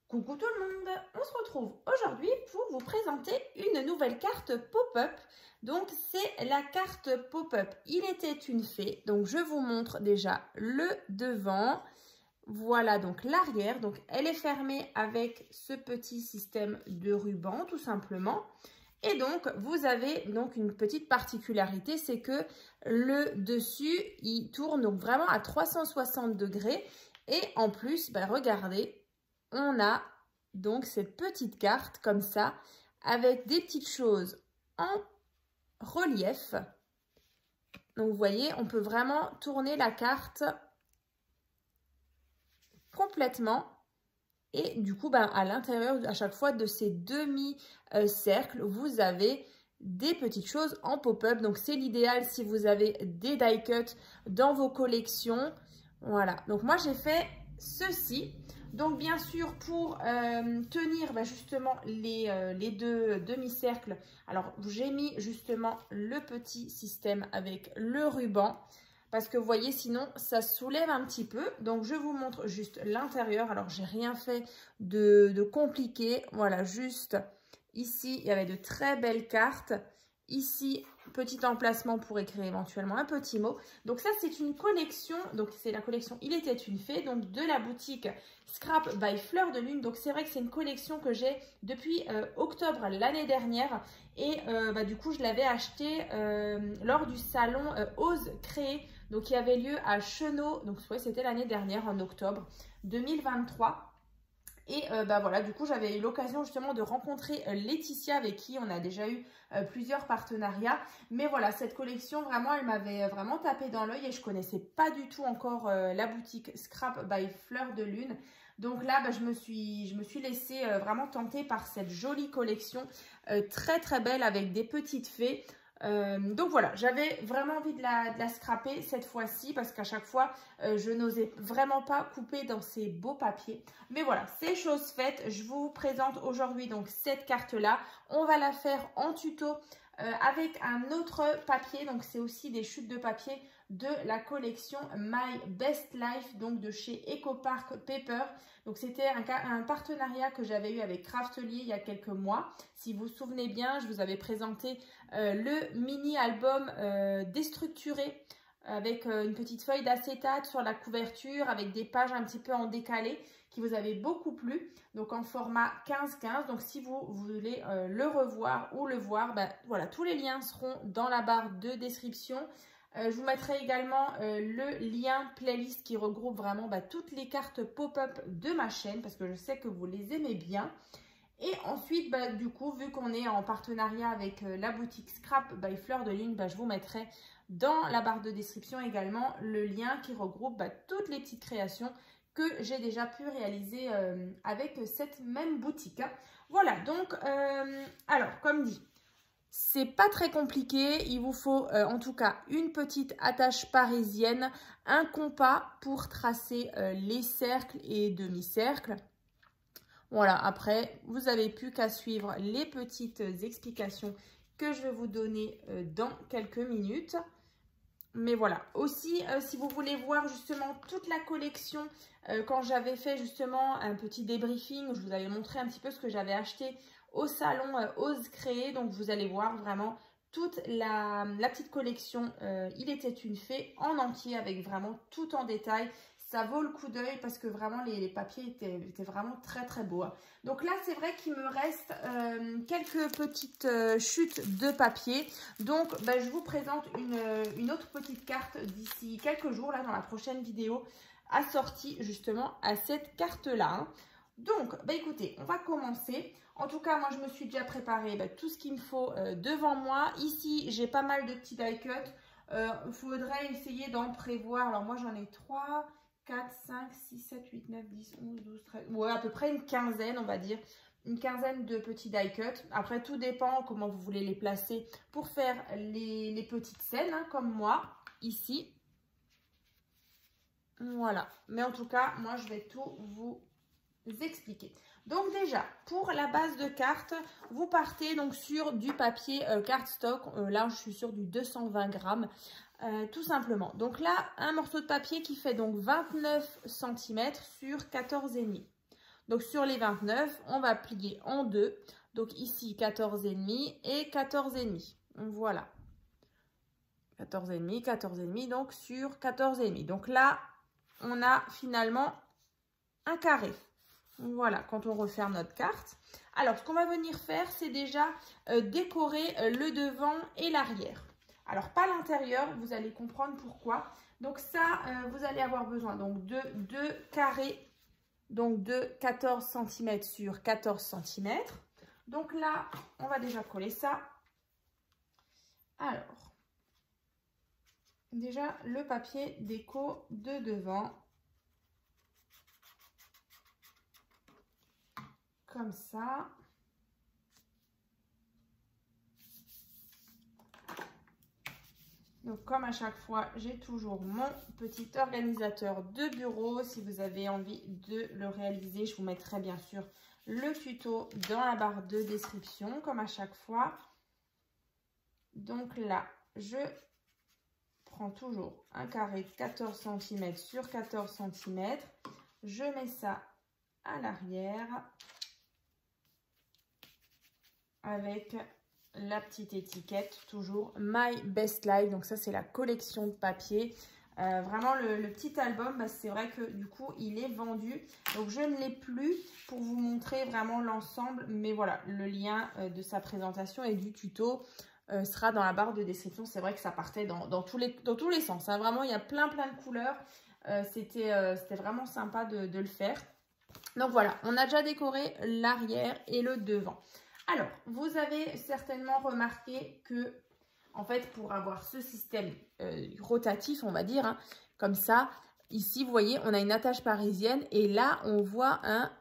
Coucou tout le monde, on se retrouve aujourd'hui pour vous présenter une nouvelle carte pop-up. Donc c'est la carte pop-up Il était une fée. Donc je vous montre déjà le devant. Voilà donc l'arrière. Donc elle est fermée avec ce petit système de ruban tout simplement. Et donc vous avez donc une petite particularité, c'est que le dessus il tourne donc vraiment à 360 degrés. Et en plus, regardez. On a donc cette petite carte comme ça avec des petites choses en relief. Donc vous voyez, on peut vraiment tourner la carte complètement. Et du coup, à l'intérieur à chaque fois de ces demi-cercles, vous avez des petites choses en pop-up. Donc c'est l'idéal si vous avez des die cuts dans vos collections. Voilà, donc moi j'ai fait ceci. Donc bien sûr pour tenir justement les deux demi-cercles, alors j'ai mis justement le petit système avec le ruban parce que vous voyez sinon ça soulève un petit peu. Donc je vous montre juste l'intérieur. Alors j'ai rien fait de compliqué, voilà, juste ici il y avait de très belles cartes. Ici, petit emplacement pour écrire éventuellement un petit mot. Donc ça, c'est une collection. Donc c'est la collection Il était une fée. Donc de la boutique Scrap by Fleur de Lune. Donc c'est vrai que c'est une collection que j'ai depuis octobre l'année dernière. Et du coup, je l'avais acheté lors du salon Ose Créer. Donc qui avait lieu à Chenot. Donc ouais, c'était l'année dernière en octobre 2023. Et voilà, du coup, j'avais eu l'occasion justement de rencontrer Laetitia avec qui on a déjà eu plusieurs partenariats. Mais voilà, cette collection, vraiment, elle m'avait vraiment tapé dans l'œil et je ne connaissais pas du tout encore la boutique Scrap by Fleur de Lune. Donc là, je me suis laissée vraiment tenter par cette jolie collection très très belle avec des petites fées. Donc voilà, j'avais vraiment envie de la scraper cette fois-ci parce qu'à chaque fois, je n'osais vraiment pas couper dans ces beaux papiers. Mais voilà, c'est chose faite. Je vous présente aujourd'hui donc cette carte-là. On va la faire en tuto avec un autre papier. Donc c'est aussi des chutes de papier de la collection My Best Life, donc de chez EcoPark Paper. Donc c'était un partenariat que j'avais eu avec Craftelier il y a quelques mois. Si vous vous souvenez bien, je vous avais présenté le mini-album déstructuré avec une petite feuille d'acétate sur la couverture avec des pages un petit peu en décalé qui vous avait beaucoup plu. Donc en format 15-15. Donc si vous voulez le revoir ou le voir, voilà, tous les liens seront dans la barre de description. Je vous mettrai également le lien playlist qui regroupe vraiment toutes les cartes pop-up de ma chaîne parce que je sais que vous les aimez bien. Et ensuite, du coup, vu qu'on est en partenariat avec la boutique Scrap by Fleur de Lune, je vous mettrai dans la barre de description également le lien qui regroupe toutes les petites créations que j'ai déjà pu réaliser avec cette même boutique. Voilà, donc, alors, comme dit, c'est pas très compliqué, il vous faut en tout cas une petite attache parisienne, un compas pour tracer les cercles et demi-cercles. Voilà, après, vous n'avez plus qu'à suivre les petites explications que je vais vous donner dans quelques minutes. Mais voilà, aussi, si vous voulez voir justement toute la collection, quand j'avais fait justement un petit débriefing, je vous avais montré un petit peu ce que j'avais acheté au salon Ose Créer. Donc, vous allez voir vraiment toute la petite collection Il était une fée en entier avec vraiment tout en détail. Ça vaut le coup d'œil parce que vraiment les papiers étaient vraiment très très beaux. Donc là, c'est vrai qu'il me reste quelques petites chutes de papier. Donc, je vous présente une autre petite carte d'ici quelques jours, là, dans la prochaine vidéo, assortie justement à cette carte-là. Donc, écoutez, on va commencer. En tout cas, moi, je me suis déjà préparé tout ce qu'il me faut devant moi. Ici, j'ai pas mal de petits die cuts. Il faudrait essayer d'en prévoir. Alors, moi, j'en ai 3... 4, 5, 6, 7, 8, 9, 10, 11, 12, 13, ouais, à peu près une quinzaine, on va dire. Une quinzaine de petits die cuts. Après, tout dépend comment vous voulez les placer pour faire les petites scènes, comme moi, ici. Voilà. Mais en tout cas, moi, je vais tout vous expliquer. Donc déjà, pour la base de carte, vous partez donc sur du papier cardstock. Là, je suis sur du 220 grammes. Tout simplement. Donc là, un morceau de papier qui fait donc 29 cm sur 14,5. Donc sur les 29, on va plier en deux. Donc ici 14,5 et 14,5. Voilà. 14,5, 14,5, donc sur 14,5. Donc là, on a finalement un carré. Voilà, quand on referme notre carte. Alors, ce qu'on va venir faire, c'est déjà décorer le devant et l'arrière. Alors, pas l'intérieur, vous allez comprendre pourquoi. Donc ça, vous allez avoir besoin donc, de deux carrés, donc de 14 cm sur 14 cm. Donc là, on va déjà coller ça. Alors, déjà le papier déco de devant. Comme ça. Donc, comme à chaque fois, j'ai toujours mon petit organisateur de bureau. Si vous avez envie de le réaliser, je vous mettrai bien sûr le tuto dans la barre de description, comme à chaque fois. Donc là, je prends toujours un carré de 14 cm sur 14 cm. Je mets ça à l'arrière avec la petite étiquette, toujours My Best Life. Donc ça, c'est la collection de papier. Vraiment, le petit album, bah, c'est vrai que du coup, il est vendu. Donc, je ne l'ai plus pour vous montrer vraiment l'ensemble. Mais voilà, le lien de sa présentation et du tuto sera dans la barre de description. C'est vrai que ça partait dans tous les sens. Hein. Vraiment, il y a plein de couleurs. C'était vraiment sympa de le faire. Donc, voilà, on a déjà décoré l'arrière et le devant. Alors, vous avez certainement remarqué que, en fait, pour avoir ce système rotatif, on va dire, hein, comme ça, ici, vous voyez, on a une attache parisienne et là, on voit un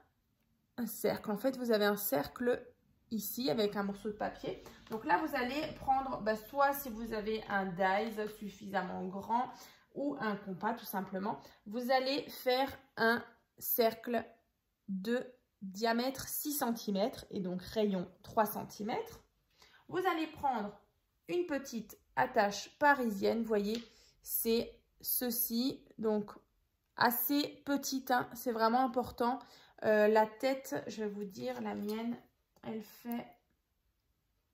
cercle. En fait, vous avez un cercle ici avec un morceau de papier. Donc là, vous allez prendre, bah, soit si vous avez un dies suffisamment grand ou un compas, tout simplement, vous allez faire un cercle de diamètre 6 cm et donc rayon 3 cm. Vous allez prendre une petite attache parisienne, vous voyez, c'est ceci, donc assez petite, hein, c'est vraiment important. La tête, je vais vous dire, la mienne, elle fait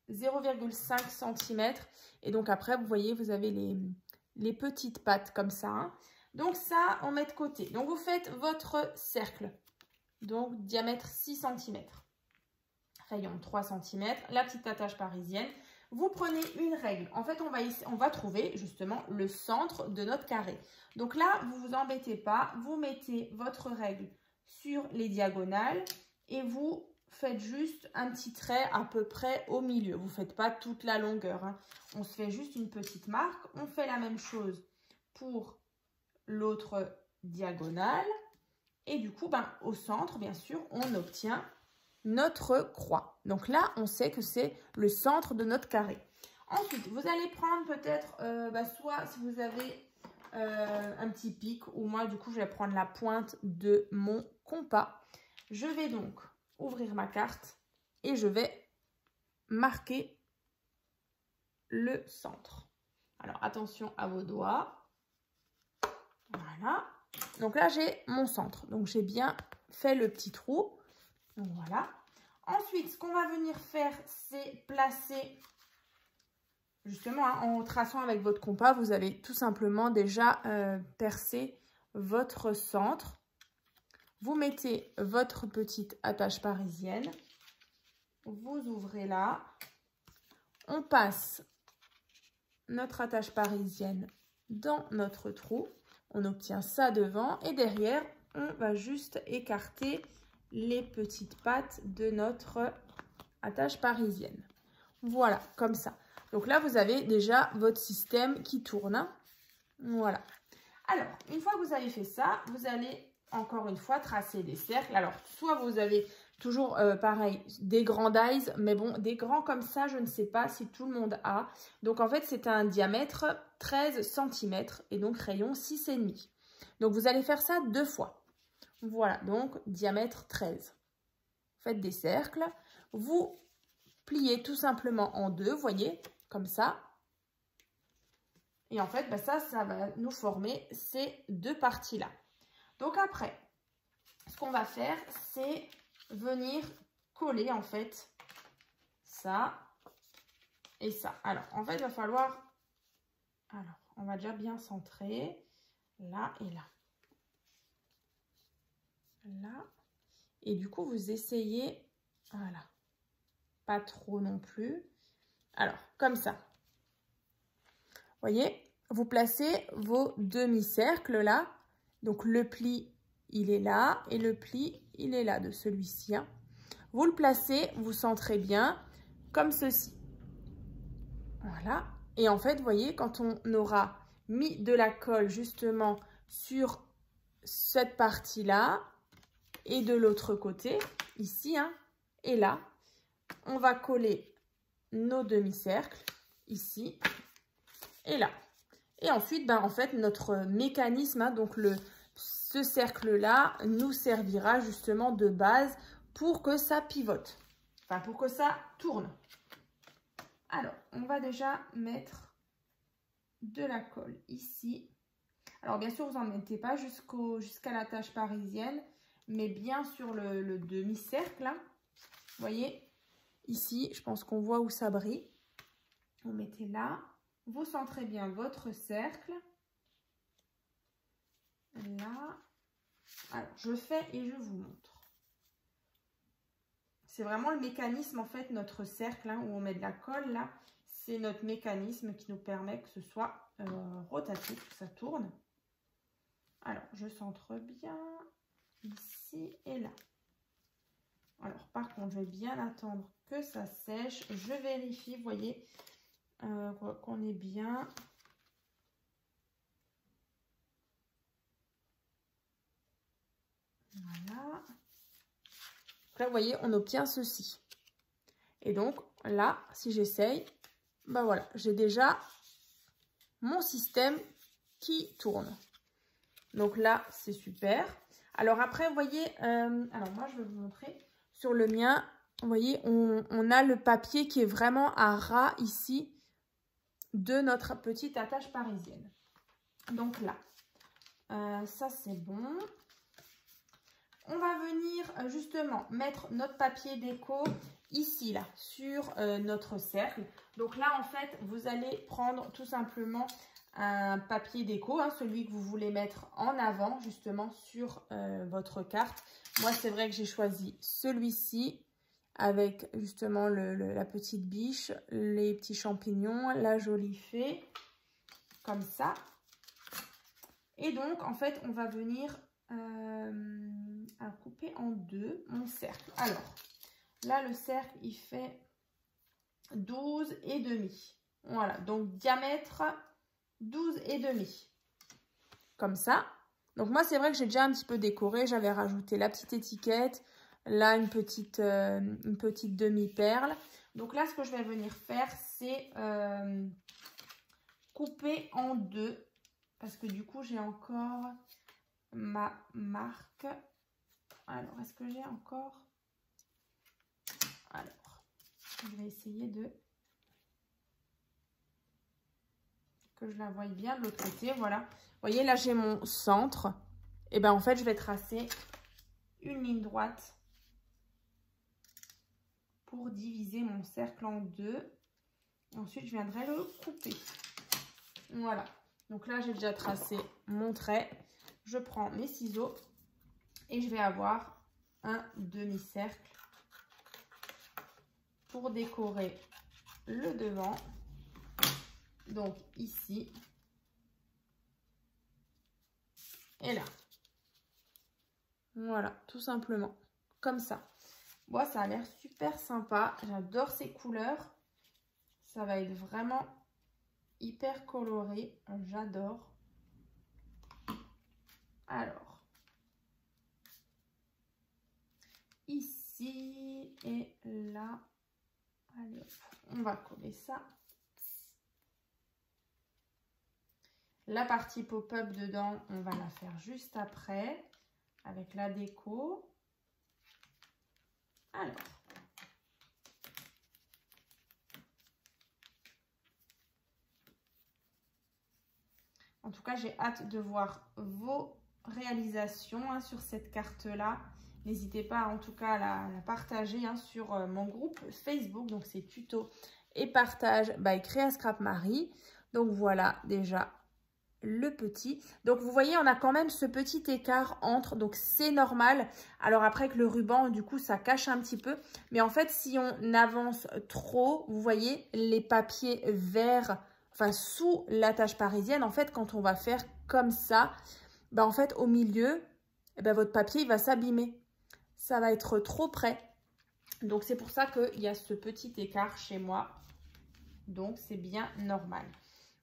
0,5 cm et donc après, vous voyez, vous avez les petites pattes comme ça. Hein. Donc ça, on met de côté. Donc vous faites votre cercle. Donc, diamètre 6 cm, rayon 3 cm, la petite attache parisienne. Vous prenez une règle. En fait, on va trouver justement le centre de notre carré. Donc là, vous ne vous embêtez pas. Vous mettez votre règle sur les diagonales et vous faites juste un petit trait à peu près au milieu. Vous ne faites pas toute la longueur. Hein. On se fait juste une petite marque. On fait la même chose pour l'autre diagonale. Et du coup, ben, au centre, bien sûr, on obtient notre croix. Donc là, on sait que c'est le centre de notre carré. Ensuite, vous allez prendre peut-être, soit si vous avez un petit pic, ou moi, du coup, je vais prendre la pointe de mon compas. Je vais donc ouvrir ma carte et je vais marquer le centre. Alors, attention à vos doigts. Voilà. Donc là, j'ai mon centre. Donc, j'ai bien fait le petit trou. Donc, voilà. Ensuite, ce qu'on va venir faire, c'est placer, justement, hein, en traçant avec votre compas, vous allez tout simplement déjà percer votre centre. Vous mettez votre petite attache parisienne. Vous ouvrez là. On passe notre attache parisienne dans notre trou. On obtient ça devant et derrière, on va juste écarter les petites pattes de notre attache parisienne. Voilà, comme ça. Donc là, vous avez déjà votre système qui tourne. Voilà. Alors, une fois que vous avez fait ça, vous allez encore une fois tracer des cercles. Alors, soit vous avez toujours, pareil, des grands dies, mais bon, des grands comme ça, je ne sais pas si tout le monde a. Donc, en fait, c'est un diamètre 13 cm et donc rayon 6,5. Donc, vous allez faire ça 2 fois. Voilà, donc diamètre 13. Faites des cercles. Vous pliez tout simplement en deux, vous voyez, comme ça. Et en fait, ça va nous former ces deux parties-là. Donc après, ce qu'on va faire, c'est venir coller en fait ça et ça. Alors, en fait, il va falloir... Alors, on va déjà bien centrer là et là. Là. Et du coup, vous essayez... Voilà. Pas trop non plus. Alors, comme ça. Vous voyez, vous placez vos demi-cercles là. Donc, le pli, il est là. Et le pli, il est là de celui-ci. Hein. Vous le placez, vous centrez bien, comme ceci. Voilà. Et en fait, vous voyez, quand on aura mis de la colle justement sur cette partie-là et de l'autre côté, ici, hein, et là, on va coller nos demi-cercles ici et là. Et ensuite, ben, en fait, notre mécanisme, hein, donc ce cercle-là, nous servira justement de base pour que ça pivote, enfin pour que ça tourne. Alors, on va déjà mettre de la colle ici. Alors, bien sûr, vous n'en mettez pas jusqu'à la tache parisienne, mais bien sur le demi-cercle. Hein. Vous voyez, ici, je pense qu'on voit où ça brille. Vous mettez là. Vous centrez bien votre cercle. Là. Alors, je fais et je vous montre. C'est vraiment le mécanisme, en fait, notre cercle, hein, où on met de la colle, là. C'est notre mécanisme qui nous permet que ce soit rotatif, que ça tourne. Alors, je centre bien ici et là. Alors, par contre, je vais bien attendre que ça sèche. Je vérifie, vous voyez, qu'on est bien. Voilà. Là, vous voyez, on obtient ceci. Et donc, là, si j'essaye, ben voilà, j'ai déjà mon système qui tourne. Donc là, c'est super. Alors après, vous voyez, alors moi, je vais vous montrer. Sur le mien, vous voyez, on a le papier qui est vraiment à ras ici de notre petite attache parisienne. Donc là, ça c'est bon. On va venir justement mettre notre papier déco ici, là, sur notre cercle. Donc là, en fait, vous allez prendre tout simplement un papier déco, hein, celui que vous voulez mettre en avant, justement, sur votre carte. Moi, c'est vrai que j'ai choisi celui-ci avec justement la petite biche, les petits champignons, la jolie fée, comme ça. Et donc, en fait, on va venir... à couper en deux mon cercle. Alors, là, le cercle, il fait 12,5. Voilà, donc diamètre 12,5. Comme ça. Donc, moi, c'est vrai que j'ai déjà un petit peu décoré. J'avais rajouté la petite étiquette. Là, une petite demi-perle. Donc là, ce que je vais venir faire, c'est couper en deux. Parce que du coup, j'ai encore... ma marque. Alors, est-ce que j'ai encore... Alors, je vais essayer de... que je la voie bien de l'autre côté. Voilà. Vous voyez, là, j'ai mon centre. Et bien, en fait, je vais tracer une ligne droite pour diviser mon cercle en deux. Ensuite, je viendrai le couper. Voilà. Donc là, j'ai déjà tracé mon trait. Je prends mes ciseaux et je vais avoir un demi-cercle pour décorer le devant. Donc ici et là. Voilà, tout simplement. Comme ça. Bon, ça a l'air super sympa. J'adore ces couleurs. Ça va être vraiment hyper coloré. J'adore. Alors. Ici et là. Allez, hop, on va coller ça. La partie pop-up dedans, on va la faire juste après, avec la déco. Alors. En tout cas, j'ai hâte de voir vos réalisation hein, sur cette carte-là. N'hésitez pas en tout cas à la partager hein, sur mon groupe Facebook. Donc c'est tuto et partage by Créa Scrap Marie. Donc voilà déjà le petit. Donc vous voyez, on a quand même ce petit écart entre, donc c'est normal. Alors après que le ruban, du coup, ça cache un petit peu. Mais en fait, si on avance trop, vous voyez, les papiers verts, enfin sous l'attache parisienne, en fait, quand on va faire comme ça, ben, en fait, au milieu, eh ben, votre papier, il va s'abîmer. Ça va être trop près. Donc c'est pour ça qu'il y a ce petit écart chez moi. Donc c'est bien normal.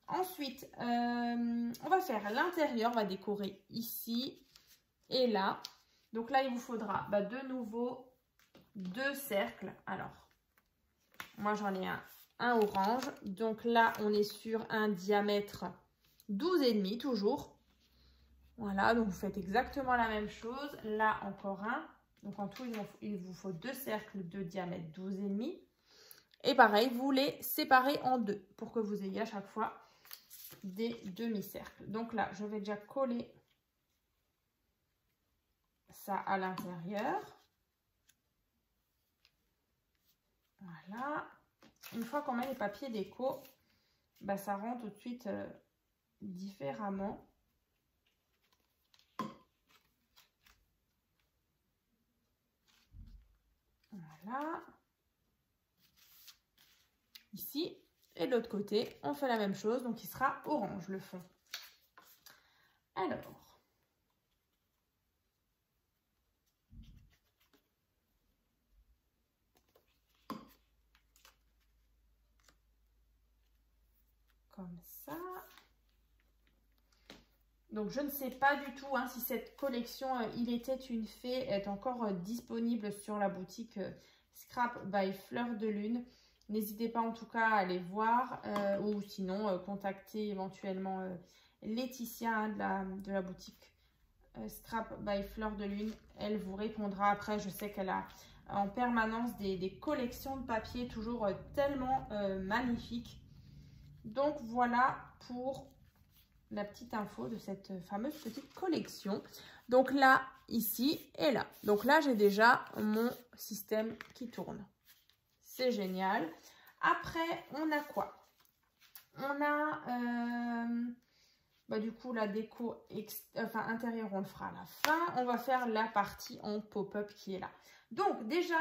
Ensuite, on va faire l'intérieur, on va décorer ici et là. Donc là, il vous faudra de nouveau 2 cercles. Alors, moi j'en ai un orange. Donc là, on est sur un diamètre 12,5 toujours. Voilà, donc vous faites exactement la même chose. Là, encore un. Donc en tout, il vous faut 2 cercles de diamètre 12,5. Et pareil, vous les séparez en 2 pour que vous ayez à chaque fois des demi-cercles. Donc là, je vais déjà coller ça à l'intérieur. Voilà. Une fois qu'on met les papiers déco, ça rend tout de suite différemment. Voilà. Ici. Et de l'autre côté, on fait la même chose. Donc, il sera orange le fond. Alors. Comme ça. Donc, je ne sais pas du tout hein, si cette collection Il était une fée est encore disponible sur la boutique Scrap by Fleur de Lune. N'hésitez pas en tout cas à aller voir ou sinon contacter éventuellement Laetitia hein, de la boutique Scrap by Fleur de Lune. Elle vous répondra. Après, je sais qu'elle a en permanence des collections de papier toujours tellement magnifiques. Donc, voilà pour la petite info de cette fameuse petite collection. Donc là, ici et là. Donc là, j'ai déjà mon système qui tourne. C'est génial. Après, on a quoi? On a du coup la déco intérieure, on le fera à la fin. On va faire la partie en pop-up qui est là. Donc déjà,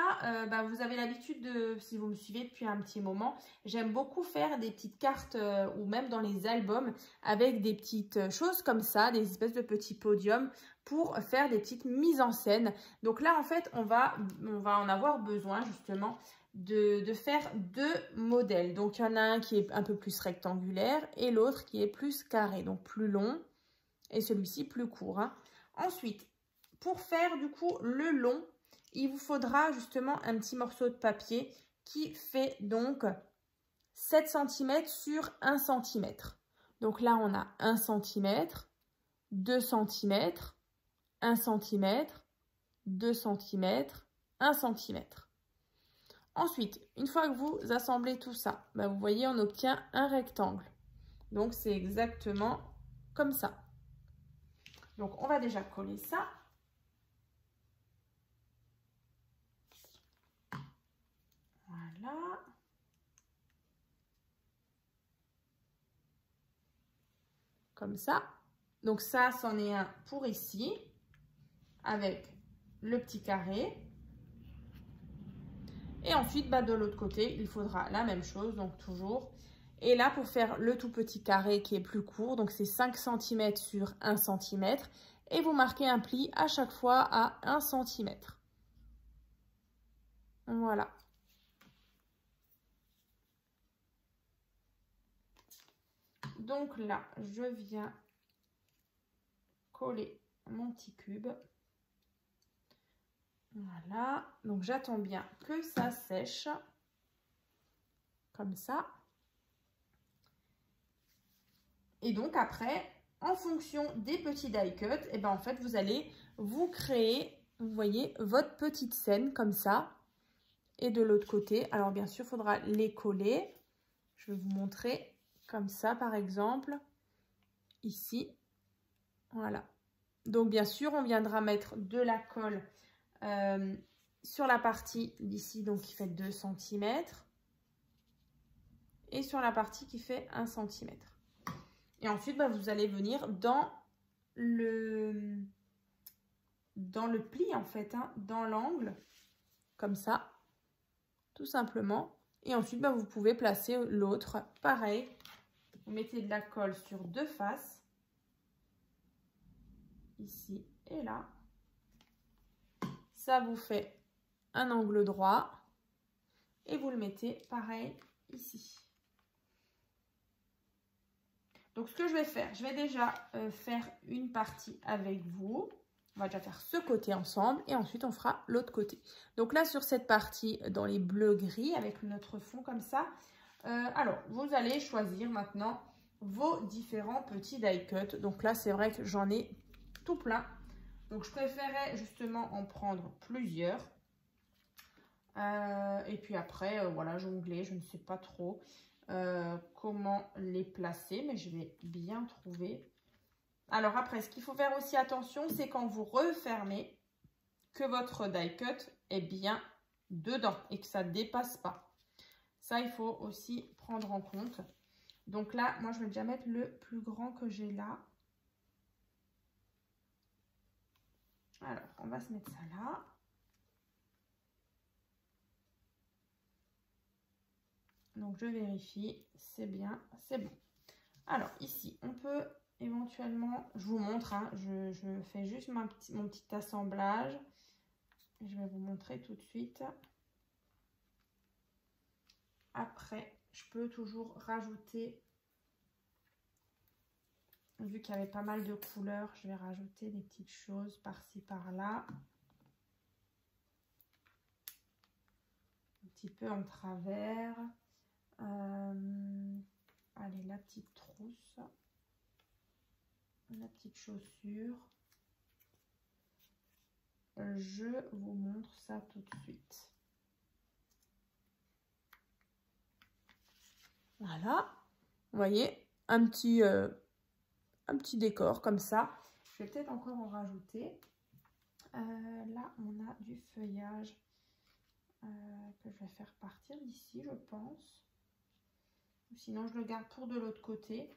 vous avez l'habitude de, si vous me suivez depuis un petit moment, j'aime beaucoup faire des petites cartes ou même dans les albums avec des petites choses comme ça, des espèces de petits podiums pour faire des petites mises en scène. Donc là, en fait, on va en avoir besoin justement de faire 2 modèles. Donc, il y en a un qui est un peu plus rectangulaire et l'autre qui est plus carré, donc plus long et celui-ci plus court. Hein. Ensuite, pour faire du coup le long, il vous faudra justement un petit morceau de papier qui fait donc 7 cm sur 1 cm. Donc là, on a 1 cm, 2 cm, 1 cm, 2 cm, 1 cm. Ensuite, une fois que vous assemblez tout ça, vous voyez, on obtient un rectangle. Donc, c'est exactement comme ça. Donc, on va déjà coller ça. Voilà. Comme ça. Donc, ça, c'en est un pour ici, avec le petit carré. Et ensuite, de l'autre côté, il faudra la même chose, donc toujours. Et là, pour faire le tout petit carré qui est plus court, donc c'est 5 cm sur 1 cm. Et vous marquez un pli à chaque fois à 1 cm. Voilà. Donc là, je viens coller mon petit cube. Voilà, donc j'attends bien que ça sèche, comme ça. Et donc après, en fonction des petits die cuts, en fait, vous allez vous créer, vous voyez, votre petite scène comme ça. Et de l'autre côté, alors bien sûr, il faudra les coller. Je vais vous montrer comme ça, par exemple, ici. Voilà. Donc, bien sûr, on viendra mettre de la colle sur la partie d'ici, donc qui fait 2 cm. Et sur la partie qui fait 1 cm. Et ensuite, bah, vous allez venir dans le pli, en fait, hein, dans l'angle, comme ça, tout simplement. Et ensuite, bah, vous pouvez placer l'autre, pareil. Vous mettez de la colle sur 2 faces, ici et là. Ça vous fait un angle droit. Et vous le mettez, pareil, ici. Donc, ce que je vais faire, je vais déjà faire une partie avec vous. On va déjà faire ce côté ensemble et ensuite, on fera l'autre côté. Donc là, sur cette partie, dans les bleus-gris, avec notre fond comme ça, alors, vous allez choisir maintenant vos différents petits die cuts. Donc là, c'est vrai que j'en ai tout plein. Donc, je préférais justement en prendre plusieurs. Et puis après, voilà, jongler, je ne sais pas trop comment les placer, mais je vais bien trouver. Alors après, ce qu'il faut faire aussi attention, c'est quand vous refermez, que votre die cut est bien dedans et que ça ne dépasse pas. Ça, il faut aussi prendre en compte. Donc là, moi, je vais déjà mettre le plus grand que j'ai là. Alors, on va se mettre ça là. Donc, je vérifie, c'est bien, c'est bon. Alors, ici, on peut éventuellement, je vous montre, hein, je fais juste mon petit assemblage. Je vais vous montrer tout de suite. Après, je peux toujours rajouter, vu qu'il y avait pas mal de couleurs, je vais rajouter des petites choses par-ci, par-là. Un petit peu en travers. Allez, la petite trousse. La petite chaussure. Je vous montre ça tout de suite. Voilà. Vous voyez, un petit décor comme ça. Je vais peut-être encore en rajouter. Là, on a du feuillage que je vais faire partir d'ici, je pense. Sinon, je le garde pour de l'autre côté.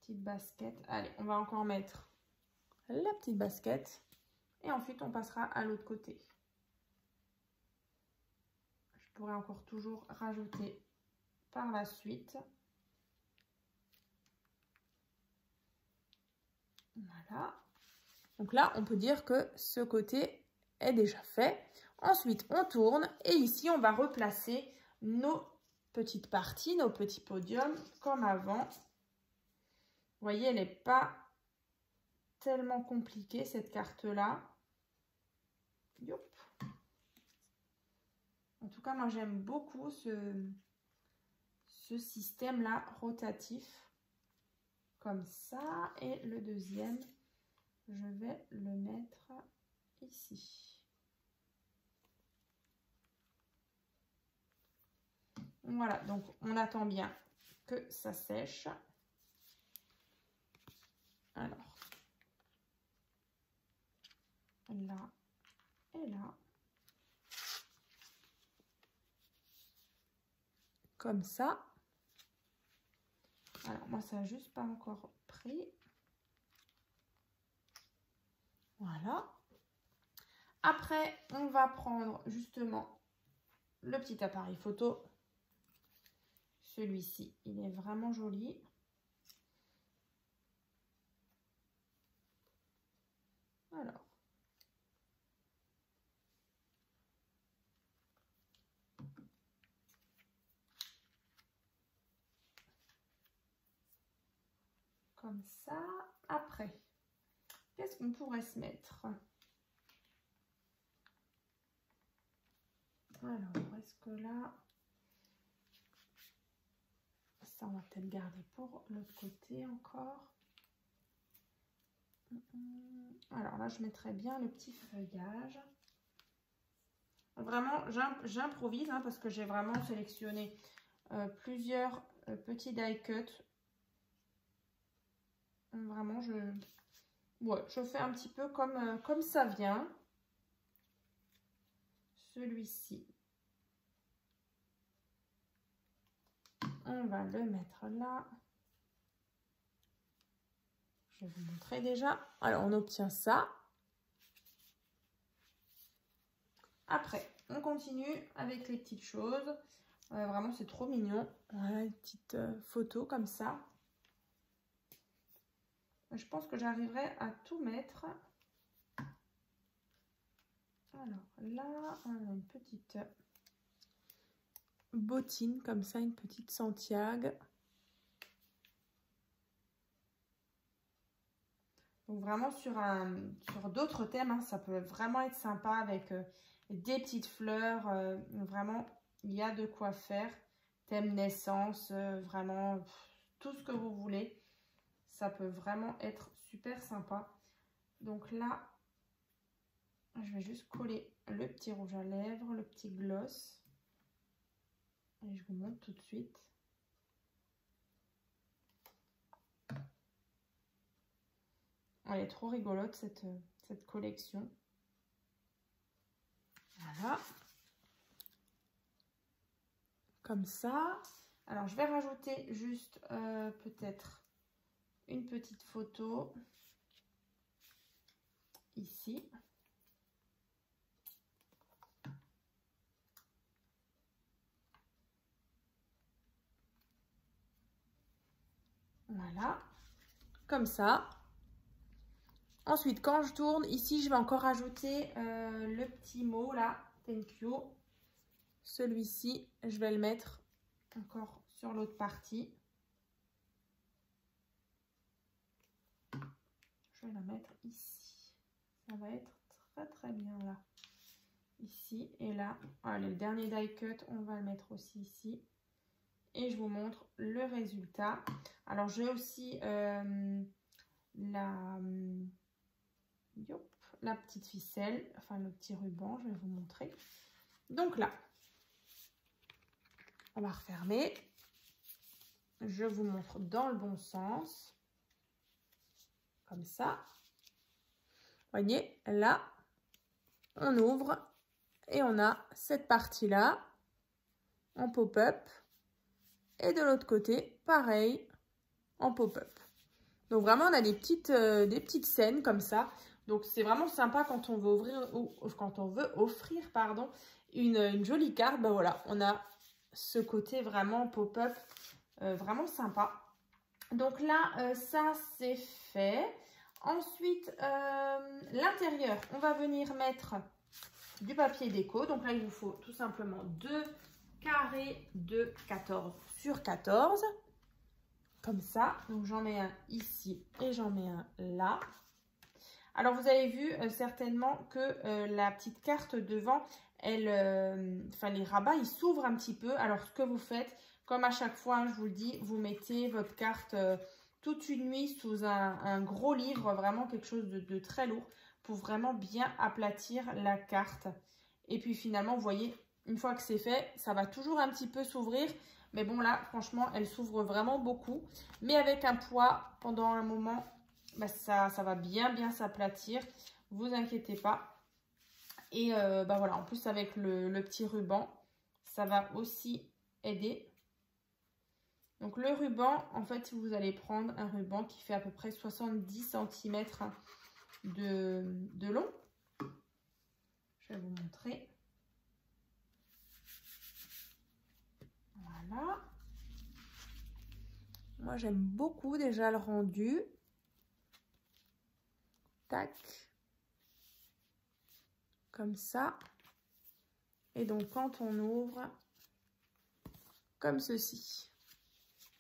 Petite basket. Allez, on va encore mettre la petite basket. Et ensuite, on passera à l'autre côté. Je pourrais encore toujours rajouter par la suite. Voilà. Donc là, on peut dire que ce côté est déjà fait. Ensuite, on tourne et ici, on va replacer nos petites parties, nos petits podiums comme avant. Vous voyez, elle n'est pas tellement compliquée, cette carte-là. En tout cas, moi, j'aime beaucoup ce système-là rotatif. Comme ça. Et le deuxième, je vais le mettre ici. Voilà, donc on attend bien que ça sèche. Alors, là et là. Comme ça. Alors, moi, ça n'a juste pas encore pris. Voilà. Après, on va prendre justement le petit appareil photo. Celui-ci, il est vraiment joli. Alors. Comme ça. Après, qu'est-ce qu'on pourrait se mettre? Alors, est-ce que là... Ça, on va peut-être garder pour l'autre côté encore. Alors là, je mettrais bien le petit feuillage. Vraiment, j'improvise hein, parce que j'ai vraiment sélectionné plusieurs petits die cuts. Vraiment, Ouais, je fais un petit peu comme ça vient. Celui-ci, on va le mettre là. Je vais vous montrer déjà. Alors, on obtient ça. Après, on continue avec les petites choses. Vraiment, c'est trop mignon. Voilà, une petite photo comme ça. Je pense que j'arriverai à tout mettre. Alors là, on a une petite bottine comme ça, une petite Santiago. Donc vraiment sur d'autres thèmes, hein, ça peut vraiment être sympa avec des petites fleurs. Vraiment, il y a de quoi faire. Thème naissance, vraiment tout ce que vous voulez. Ça peut vraiment être super sympa. Donc là, je vais juste coller le petit rouge à lèvres, le petit gloss. Et je vous montre tout de suite. Elle est trop rigolote cette collection. Voilà. Comme ça. Alors je vais rajouter juste peut-être une petite photo ici. Voilà. Comme ça. Ensuite, quand je tourne, ici, je vais encore ajouter le petit mot là, thank you. Celui-ci, je vais le mettre encore sur l'autre partie. Je vais la mettre ici. Ça va être très très bien là. Ici et là. Allez, le dernier die cut, on va le mettre aussi ici. Et je vous montre le résultat. Alors, j'ai aussi la petite ficelle, enfin le petit ruban, je vais vous montrer. Donc là, on va refermer. Je vous montre dans le bon sens. Comme ça. Vous voyez, là, on ouvre et on a cette partie-là en pop-up. Et de l'autre côté, pareil, en pop-up. Donc vraiment, on a des petites scènes comme ça. Donc c'est vraiment sympa quand on veut offrir pardon, une jolie carte. Ben voilà, on a ce côté vraiment pop-up, vraiment sympa. Donc là, ça c'est fait. Ensuite, l'intérieur, on va venir mettre du papier déco. Donc là, il vous faut tout simplement 2 carrés de 14 sur 14. Comme ça. Donc j'en mets un ici et j'en mets un là. Alors vous avez vu certainement que la petite carte devant, les rabats, ils s'ouvrent un petit peu. Alors ce que vous faites, comme à chaque fois, hein, je vous le dis, vous mettez votre carte toute une nuit sous un gros livre, vraiment quelque chose de très lourd, pour vraiment bien aplatir la carte. Et puis finalement, vous voyez, une fois que c'est fait, ça va toujours un petit peu s'ouvrir. Mais bon, là, franchement, elle s'ouvre vraiment beaucoup. Mais avec un poids, pendant un moment, bah, ça va bien s'aplatir. Vous inquiétez pas. Et bah voilà, en plus, avec le petit ruban, ça va aussi aider. Donc, le ruban, en fait, vous allez prendre un ruban qui fait à peu près 70 cm de long. Je vais vous montrer. Voilà. Moi, j'aime beaucoup déjà le rendu. Tac. Comme ça. Et donc, quand on ouvre, comme ceci.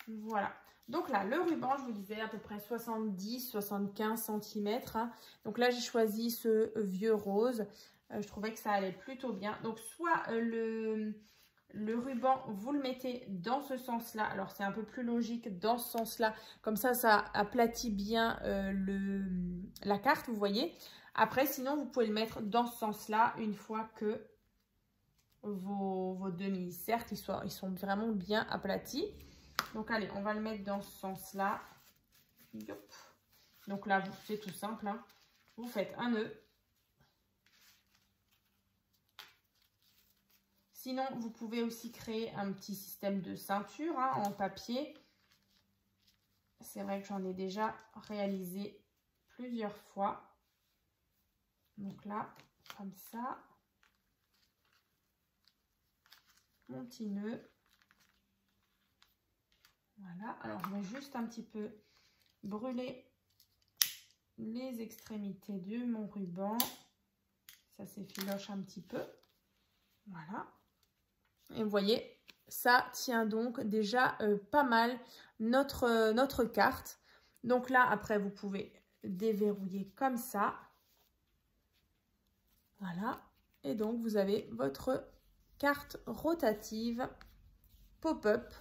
Voilà. Donc là, le ruban, je vous disais, à peu près 70-75 cm. Hein. Donc là, j'ai choisi ce vieux rose. Je trouvais que ça allait plutôt bien. Donc, soit le ruban, vous le mettez dans ce sens-là. Alors, c'est un peu plus logique dans ce sens-là. Comme ça aplatit bien la carte, vous voyez. Après, sinon, vous pouvez le mettre dans ce sens-là une fois que vos demi-cercles, ils sont vraiment bien aplatis. Donc, allez, on va le mettre dans ce sens-là. Donc là, c'est tout simple, hein. Vous faites un nœud. Sinon, vous pouvez aussi créer un petit système de ceinture hein, en papier. C'est vrai que j'en ai déjà réalisé plusieurs fois. Donc là, comme ça. Mon petit nœud. Voilà. Alors, je vais juste un petit peu brûler les extrémités de mon ruban. Ça s'effiloche un petit peu. Voilà. Et vous voyez, ça tient donc déjà pas mal notre carte. Donc là, après, vous pouvez déverrouiller comme ça. Voilà. Et donc, vous avez votre carte rotative pop-up.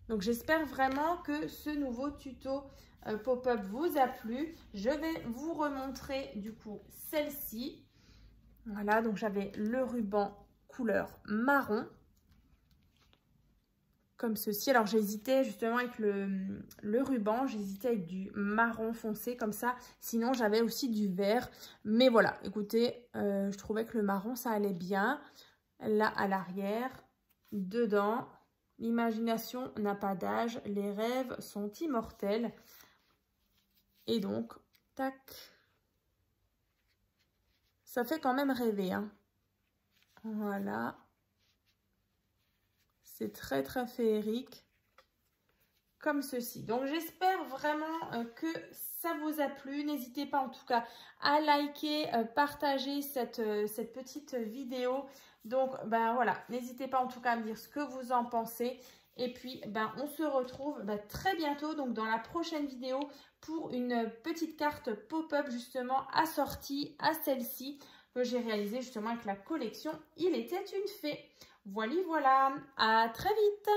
Donc, j'espère vraiment que ce nouveau tuto pop-up vous a plu. Je vais vous remontrer du coup celle-ci. Voilà, donc j'avais le ruban couleur marron. Comme ceci. Alors, j'hésitais justement avec le ruban. J'hésitais avec du marron foncé comme ça. Sinon, j'avais aussi du vert. Mais voilà, écoutez, je trouvais que le marron, ça allait bien. Là, à l'arrière, dedans, l'imagination n'a pas d'âge. Les rêves sont immortels. Et donc, tac. Ça fait quand même rêver, hein. Voilà. C'est très, très féerique. Comme ceci. Donc, j'espère vraiment que ça vous a plu. N'hésitez pas en tout cas à liker, partager cette petite vidéo. Donc, ben voilà, n'hésitez pas en tout cas à me dire ce que vous en pensez. Et puis, ben, on se retrouve très bientôt donc dans la prochaine vidéo pour une petite carte pop-up justement assortie à celle-ci que j'ai réalisée justement avec la collection Il était une fée. Voilà, à très vite!